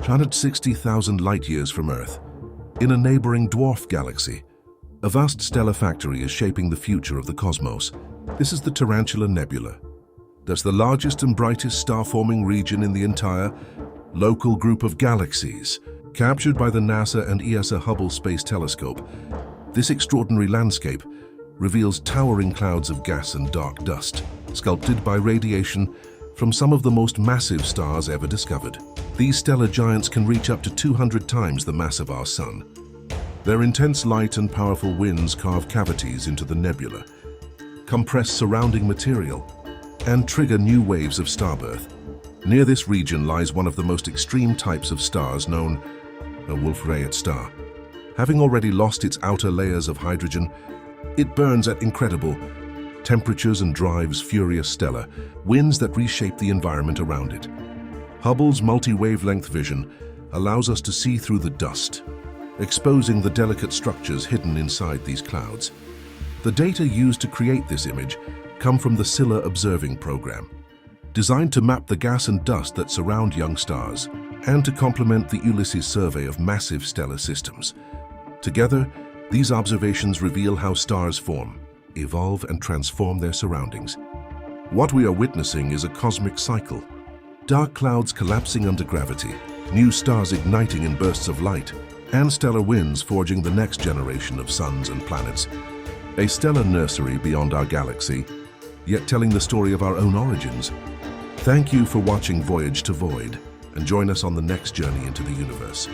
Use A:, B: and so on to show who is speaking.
A: planet 60,000 light-years from Earth, in a neighboring dwarf galaxy. A vast stellar factory is shaping the future of the cosmos. This is the Tarantula Nebula. That's the largest and brightest star-forming region in the entire local group of galaxies, captured by the NASA and ESA Hubble Space Telescope. This extraordinary landscape reveals towering clouds of gas and dark dust, sculpted by radiation from some of the most massive stars ever discovered. These stellar giants can reach up to 200 times the mass of our Sun. Their intense light and powerful winds carve cavities into the nebula, compress surrounding material, and trigger new waves of starbirth. Near this region lies one of the most extreme types of stars known as a Rayet star. Having already lost its outer layers of hydrogen, it burns at incredible temperatures and drives furious stellar winds that reshape the environment around it. Hubble's multi-wavelength vision allows us to see through the dust, exposing the delicate structures hidden inside these clouds. The data used to create this image come from the SILA observing program, designed to map the gas and dust that surround young stars and to complement the Ulysses survey of massive stellar systems. Together, these observations reveal how stars form, evolve, and transform their surroundings. What we are witnessing is a cosmic cycle. Dark clouds collapsing under gravity, new stars igniting in bursts of light, and stellar winds forging the next generation of suns and planets. A stellar nursery beyond our galaxy, yet telling the story of our own origins. Thank you for watching Voyage to Void, and join us on the next journey into the universe.